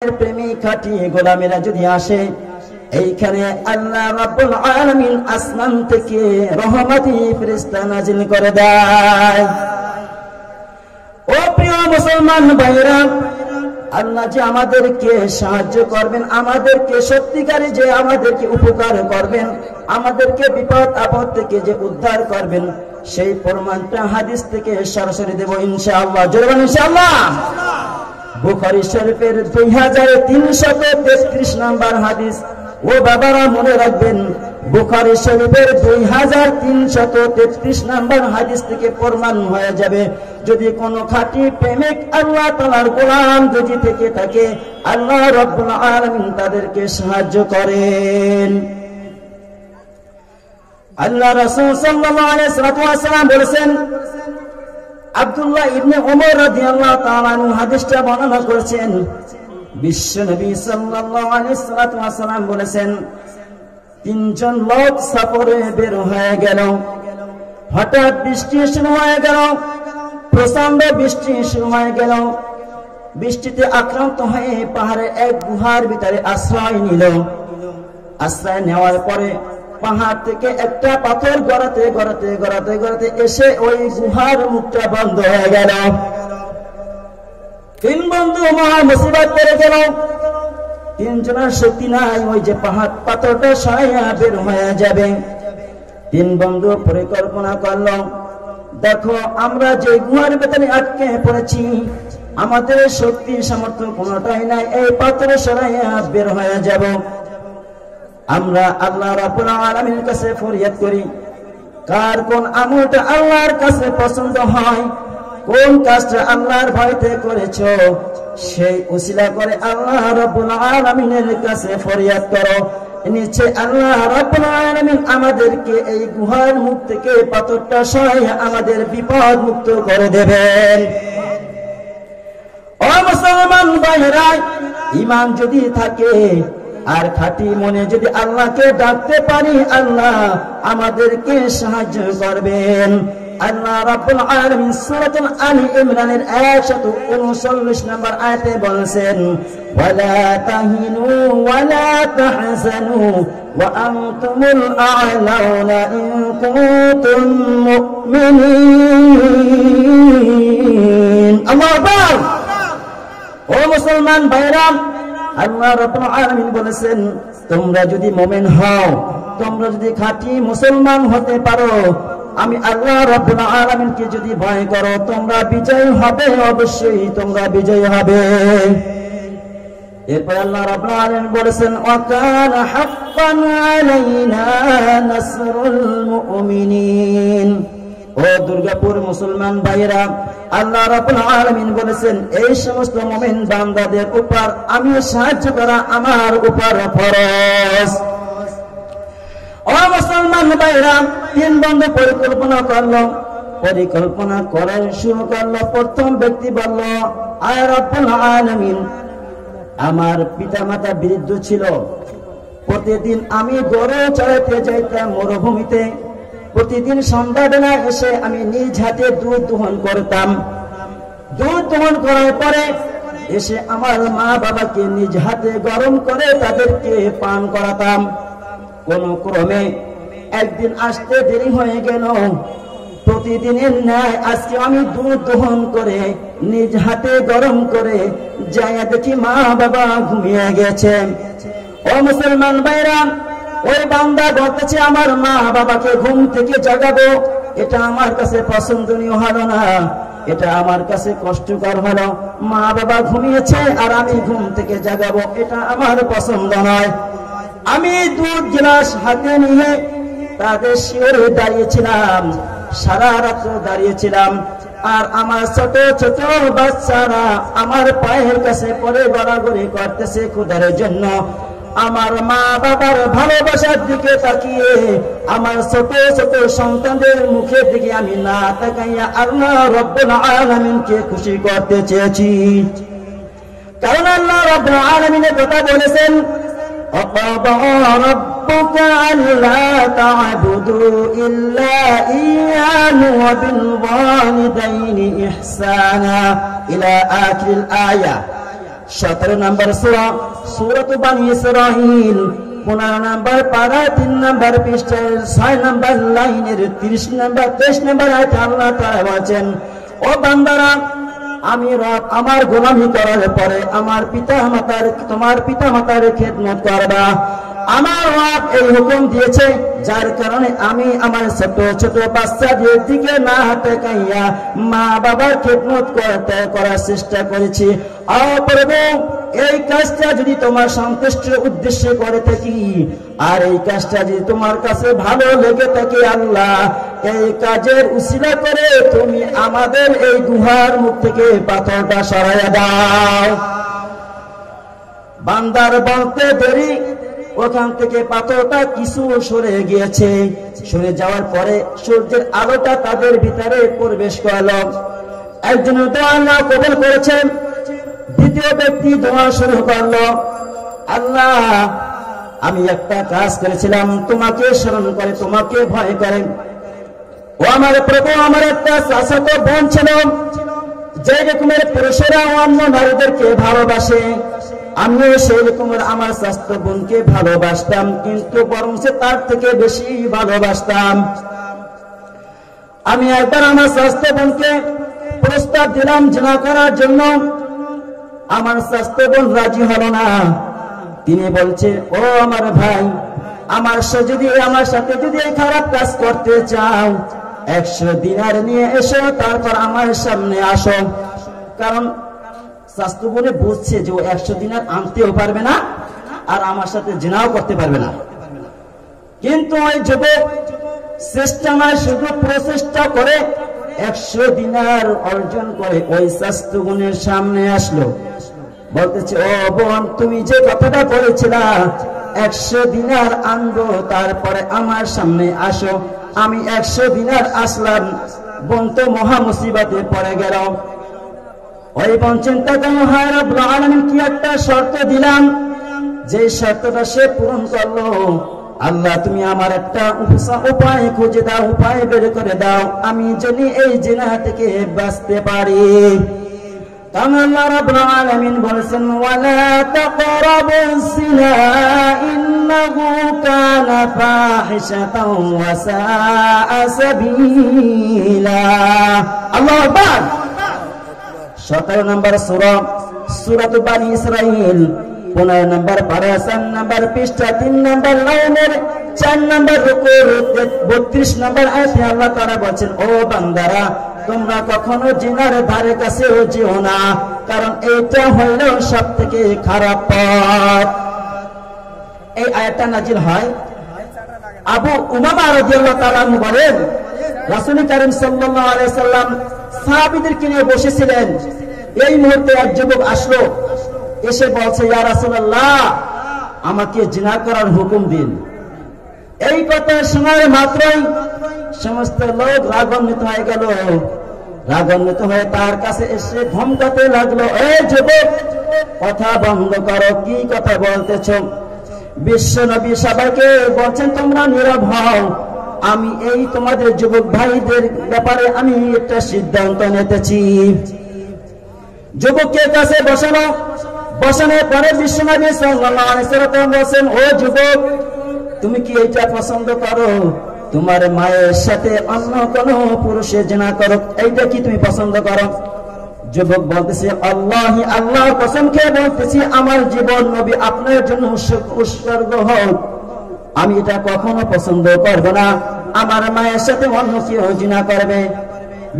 প্রেমিক খাঁটি গোলামেরা যদি আসে, এইখানে আল্লাহ রাব্বুল আলামিন আসমান থেকে রহমতি ফেরেশতা নাজিল করে দেয়। ও প্রিয় মুসলমান ভাইরা, আল্লাহ যে আমাদেরকে সাহায্য করবেন, আমাদেরকে সত্যিকারে যে আমাদেরকে উপকার করবেন, আমাদেরকে বিপদ আপদ থেকে যে উদ্ধার করবেন, সেই প্রমাণটা হাদিস থেকে সরাসরি দেব ইনশাআল্লাহ। জোরে বলেন ইনশাআল্লাহ। বুখারী শরীফের 2333 নম্বর হাদিস। ও বাবারা মনে রাখবেন, বুখারী শরীফের 2333 নম্বর হাদিস থেকে প্রমাণ হয়ে যাবে, যদি কোনো খাঁটি প্রেমিক আল্লাহ তাআলার গোলাম যদি থেকে থাকে, আল্লাহ রাব্বুল আলামিন তাদেরকে সাহায্য করেন। আল্লাহ রাসূল সাল্লাল্লাহু আলাইহি ওয়াসাল্লাম বলেছেন, আব্দুল্লাহ ইবনে ওমর রাদিয়াল্লাহু তাআলা আনহু হাদিসটা বর্ণনা করেছেন, বিশ্ব নবী সাল্লাল্লাহু আলাইহি ওয়াসাল্লাম বলেছেন, তিনজন লোক সফরে বের হয়ে গেল, হঠাৎ বৃষ্টি শুরু হয়ে গেল, প্রচন্ড বৃষ্টি শুরু হয়ে গেল। বৃষ্টিতে আক্রান্ত হয়ে পাহাড়ে এক গুহার ভিতরে আশ্রয় নিল। আশ্রয় নেওয়ার পরে পাহাড় থেকে একটা পাথর গড়াতে গড়াতে গড়াতে গড়াতে এসে ওই গুহার মুখটা বন্ধ হয়ে গেল। তিন বন্ধু মহা মুসিবত পড়ে গেল। তিনজনের শক্তি নাই ওই যে পাথরটা সরাইয়া বের হয়ে যাবে। তিন বন্ধু পরিকল্পনা করলো, দেখো আমরা যে গুহার ভেতরে আটকে পড়েছি, আমাদের শক্তি সামর্থ্য কোনোটাই নাই, এই পাথর সরাইয়া বের হয়ে যাব। আমরা আল্লাহ রাব্বুল আলামিনের কাছে ফরিয়াদ করি, কার কোন আমলটা আল্লাহর কাছে পছন্দ হয়, কোন কাজটা আল্লাহর ভয়তে করেছো, সেই উসিলা করে আল্লাহ রাব্বুল আলামিনের কাছে ফরিয়াদ করো। নিশ্চয় আল্লাহ রাব্বুল আলামিন আমাদেরকে এই গুহার মুখ থেকে পাথরটা সরাইয়া আমাদের বিপদ মুক্ত করে দেবেন। ও মুসলমান ভাইরা, ঈমান যদি থাকে আর খাঁটি মনে যদি আল্লাহকে ডাকতে পারি, আল্লাহ আমাদেরকে সাহায্য করবেন। আল্লাহ রাব্বুল আলামিন সূরাতুল আলী ইমরানের 139 নম্বর আয়াতে বলেছেন, ওয়ালা তাহিনু ওয়ালা তাহজানু ওয়া আনতুমুল আ'লাউনা ইন কুনতুম মুমিনিন। আল্লাহু আকবার। ও মুসলমান ভাইরা, আল্লাহ রাব্বুল আলামিন বলেছেন, তোমরা যদি মুমিন হও, তোমরা যদি খাঁটি মুসলমান হতে পারো, আমি আল্লাহ রাব্বুল আলামিনকে যদি ভয় করো, তোমরা বিজয়ী হবে, অবশ্যই তোমরা বিজয়ী হবে। এরপর আল্লাহ রাব্বুল আলামিন বলেছেন, ওয়া কানা হাক্কান আলাইনা নাসরুল মুমিনিন। ও দুর্গাপুর মুসলমান ভাইরা, আল্লাহ রাব্বুল আলামিন বলেছেন, এই সমস্ত মুমিন বান্দাদের উপর আমি সাহায্য করা আমার উপর ফরজ। ও মুসলমান ভাইরা, তিন বন্ধু পরিকল্পনা করলো। পরিকল্পনা করার শুরু করলো। প্রথম ব্যক্তি বলল, আয় রাব্বুল আলামিন, আমার পিতামাতা বৃদ্ধ ছিল, প্রতিদিন আমি গরু চড়াইতে যাইতাম মরুভূমিতে, প্রতিদিন সন্ধ্যাবেলা এসে আমি নিজ হাতে দুধ দোহন করতাম। দুধ দোহন করার পরে এসে আমার মা বাবাকে নিজ হাতে গরম করে তাদেরকে পান করাতাম। কোন ক্রমে একদিন আসতে দেরি হয়ে গেল। প্রতিদিনের ন্যায় আজকে আমি দুধ দোহন করে নিজ হাতে গরম করে যাইয়া দেখি মা বাবা ঘুমিয়ে গেছে। ও মুসলমান ভাইরা, ওই বান্দা বলতেছে, আমার মা বাবাকে ঘুম থেকে জাগাবো, এটা আমার কাছে পছন্দনীয় হলো না, এটা আমার কাছে কষ্টকর হলো। মা বাবা ঘুমিয়েছে আর আমি ঘুম থেকে জাগাবো, এটা আমার পছন্দ নয়। আমি দুধ গ্লাস হাতে নিয়ে তাদের শিওরে দাঁড়িয়েছিলাম, সারা রাত দাঁড়িয়েছিলাম, আর আমার ছোট ছোট বাচ্চারা আমার পায়ের কাছে পড়ে গড়াগড়ি করতেছে ক্ষুধার জন্য। আমার মা বাবার ভালোবাসার দিকে তাকিয়ে আমার ছোট ছোট সন্তানদের মুখের দিকে আমি না তাকাইয়া আল্লাহ রাব্বুল আলামিনকে খুশি করতে চেয়েছি। কারণ আল্লাহ রাব্বুল আলামিনের কথা বলেছেন, وَقَضَى رَبُّكَ أَلَّا تَعْبُدُوا إِلَّا إِيَّاهُ وَبِالْوَالِدَيْنِ إِحْسَانًا إِلَى آخِرِ الْآيَةِ। 17 নম্বর সূরা সূরাত বানী ইসরাঈল 15 নম্বর পারা 3 নম্বর পৃষ্ঠার 6 নম্বর লাইনের 30 নম্বর 23 নম্বর আয়াতে আল্লাহ তাআলা বলেন, ও বান্দারা, আমি রব আমার গোলামি করার পরে আমার পিতামাতার তোমার পিতামাতার খেদমত করবা। আমার রব এই হুকুম দিয়েছে, যার কারণে আমি আমার ছোট ছোট বাচ্চাদের দিকে না তাকাইয়া মা বাবার খেদমত করার চেষ্টা করেছি। প্রভু, এই কাজটা যদি তোমার সন্তুষ্টির উদ্দেশ্যে করে থাকি আর এই কাজটা যদি তোমার কাছে ভালো লেগে থাকে আল্লাহ, এই কাজের উসিলা করে তুমি আমাদের এই গুহার মুখ থেকে পাথরটা সরাইয়া দাও। বান্দার বলতে দেরি, ওখান থেকে পাথরটা কিছু সরে গিয়েছে। সরে যাওয়ার পরে সূর্যের আলোটা তাদের ভিতরে প্রবেশ করল। একজন দোয়া আল্লাহ কবুল করেছেন, দ্বিতীয় ব্যক্তি দোয়া শুরু করলো, আল্লাহ আমি একটা কাজ করেছিলাম তোমাকে স্মরণ করে, তোমাকে ভয় করে। ও আমার প্রভু, আমার একটা চাচাতো বোন ছিল, যে রকমের পুরুষেরা অন্য নারীদেরকে ভালোবাসে, আমিও সেই রকমের আমার চাচাতো বোনকে ভালোবাসতাম, কিন্তু বরং তার থেকে বেশি ভালোবাসতাম। আমি একবার আমার চাচাতো বোনকে প্রস্তাব দিলাম জিনা করার জন্য। আমার চাচাতো বোন রাজি হলো না। তিনি বলছে, ও আমার ভাই, আমার সাথে যদি এই খারাপ কাজ করতে চাও 100 দিনার নিয়ে এসো, তারপর আমার সামনে আসো। কারণ চাচাতো বোনে বুঝছে যে ও 100 দিনার আনতেও পারবে না আর আমার সাথে জিনাও করতে পারবে না। কিন্তু ওই যুবক চেষ্টা নয়, শুধু প্রচেষ্টা করে 100 দিনার অর্জন করে ওই চাচাতো বোনের সামনে আসলো। বলতেছে, ও বোন, তুমি যে কথাটা বলেছিলা 100 দিনার আনবো, তারপরে আমার সামনে আসো। আমি 100 দিনার আসলাম। বোন তো মহা মুসিবতে পড়ে গেল। ওই বোন চিন্তা করল, হায় রব্বুল আলামিন, কি একটা শর্ত দিলাম, যে শর্তটা সে পূরণ করলো। আল্লাহ, তুমি আমার একটা উপায় খুঁজে দাও, উপায় বের করে দাও, আমি যদি এই জিনা থেকে বাঁচতে পারি। কারণ আল্লাহ রাব্বুল আলামিন বলেছেন, ওয়ালা তাকরাবুজ জিনা ইন্নাহু কানা ফাহিশাতাও ওয়া সাআ সাবিলা। আল্লাহু আকবার। 17 নম্বর সূরা সূরাত বানী ইসরাঈল 15 নম্বর পারা 4 নম্বর পৃষ্ঠা 3 নম্বর লাইনের 4 নম্বর রুকুর 32 নম্বর আয়াতে আল্লাহ তাআলা বলেন, ও বান্দারা, তোমরা কখনো জিনার ধারে কাছেও যেও না, কারণ এইটা হইল সবথেকে খারাপ পথ। এই আয়াতটা নাজিল হয় আবু উমামা রাদিয়াল্লাহু তাআলা আনহু বলেন, রাসূল কারীম সাল্লাল্লাহু আলাইহি সাল্লাম সাহাবীদেরকে নিয়ে বসেছিলেন। এই মুহূর্তে এক যুবক আসলো, এসে বলছে, ইয়া রাসূলুল্লাহ, আমাকে জিনা করার হুকুম দিন। এই কথা শোনার মাত্রই সমস্ত লোক রাগান্বিত হয়ে গেল। রাগান্বিত হয়ে তার কাছে এসে ধমকাতে লাগলো, এই যুবক, কথা বন্ধ করো, কি কথা বলতেছ? বিশ্ব নবী সবাইকে বলছেন, তোমরা নীরব হও, আমি এই তোমাদের যুবক ভাইদের ব্যাপারে আমি একটা সিদ্ধান্ত নিতেছি। যুবককে কাছে বসানো, বসানোর পরে বিশ্ব নবী সাল্লাল্লাহু আলাইহি ওয়াসাল্লাম বলেন, ও যুবক, তুমি কি এইটা পছন্দ করো, তোমার মায়ের সাথে অন্য কোন পুরুষের জিনা করো, এইটা কি তুমি পছন্দ করো? যুবক বলতেছে, আল্লাহি, আল্লাহর কসম খেয়ে বলতেছি, আমার জীবন নবী আপনার জন্য উৎসর্গ হোক, আমি এটা কখনো পছন্দ করব না, আমার মায়ের সাথে অন্য কেউ জিনা করবে।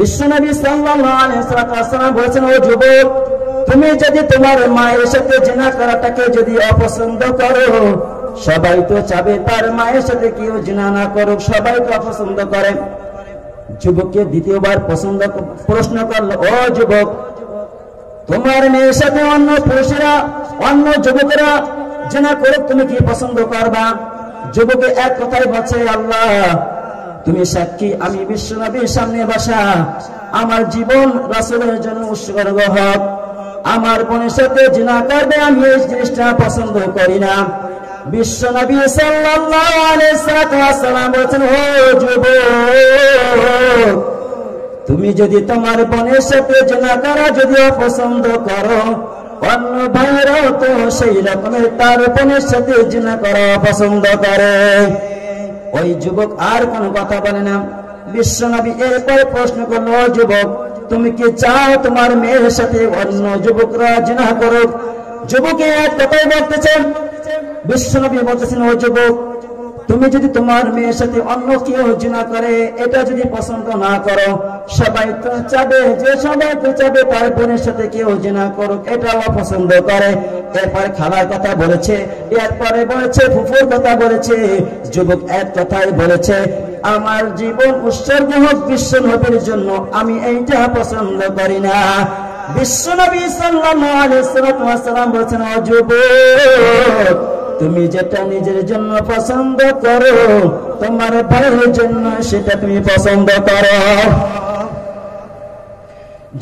বিশ্বনবী সাল্লাল্লাহু আলাইহি ওয়াসাল্লাম বলেছেন, ও যুবক, তুমি যদি তোমার মায়ের সাথে জিনা করাটাকে যদি অপছন্দ করো, সবাই তো চাবে তার মায়ের সাথে কেউ জিনা না করুক, সবাই তো অপছন্দ করে। যুবককে দ্বিতীয়বার প্রশ্ন করলো, ও যুবক, তোমার মেয়ের সাথে অন্য পুরুষেরা, অন্য যুবকেরা জিনা করুক, তুমি কি পছন্দ করবা? যুবকে এক কথাই বলছে, আল্লাহ তুমি সাক্ষী, আমি বিশ্ব নবীর সামনে বসা, আমার জীবন রাসূলের জন্য উৎসর্গ হোক, আমার বোনের সাথে জিনা করবে, আমি এই জিনিসটা পছন্দ করি না। বিশ্ব নবী সাল্লাল্লাহু আলাইহি ওয়াসাল্লাম বলেন, ও যুবক, তুমি যদি তোমার বোনের সাথে জিনা করা যদি অপছন্দ করো, অন্য ভাইরাও তো সেই রকমের তার বোনের সাথে জিনা করা পছন্দ করে। ওই যুবক আর কোনো কথা বলে না। বিশ্বনবী এরপরে প্রশ্ন করলো, যুবক তুমি কি চাও তোমার মেয়ের সাথে অন্য যুবকরা জিনা করুক? যুবকে এক কথাই বলতেছেন। বিশ্বনবী বলতেছেন, ও যুবক তুমি যদি তোমার মেয়ের সাথে অন্য কেউ জিনা করে এটা যদি পছন্দ না করো, সবাই তো চাবে যে সবাই তো চাবে তার বোনের সাথে কেউ জিনা করুক, এটাও পছন্দ করে। এরপরে খালার কথা বলেছে, এরপরে বলেছে ফুফুর কথা বলেছে। যুবক এক কথাই বলেছে, আমার জীবন উৎসর্গ হোক বিশ্বনবীর জন্য, আমি এইটা পছন্দ করি না। বিশ্বনবী সাল্লাল্লাহু আলাইহি ওয়াসাল্লাম বলেছেন, ও যুবক তুমি যেটা নিজের জন্য পছন্দ করো তোমার ভাইয়ের জন্য সেটা তুমি পছন্দ করো।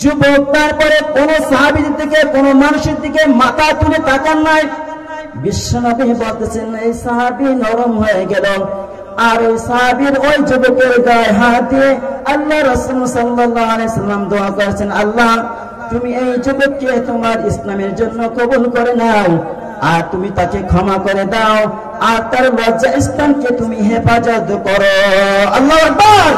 যুবক তারপরে কোন সাহাবীর দিকে কোন মানুষের দিকে মাথা তুলে তাকান নাই। বিশ্বনবী বলতেছেন, এই সাহাবী নরম হয়ে গেল। আর ওই সাহাবীর ওই যুবকের গায়ে হাত দিয়ে আল্লাহ রাসূল সাল্লাল্লাহু আলাইহি ওয়াসাল্লাম দোয়া করেছেন, আল্লাহ তুমি এই যুবককে তোমার ইসলামের জন্য কবুল করে নাও, আর তুমি তাকে ক্ষমা করে দাও, আর তার লজ্জা স্থানকে তুমি হেফাজত করো। আল্লাহু আকবার।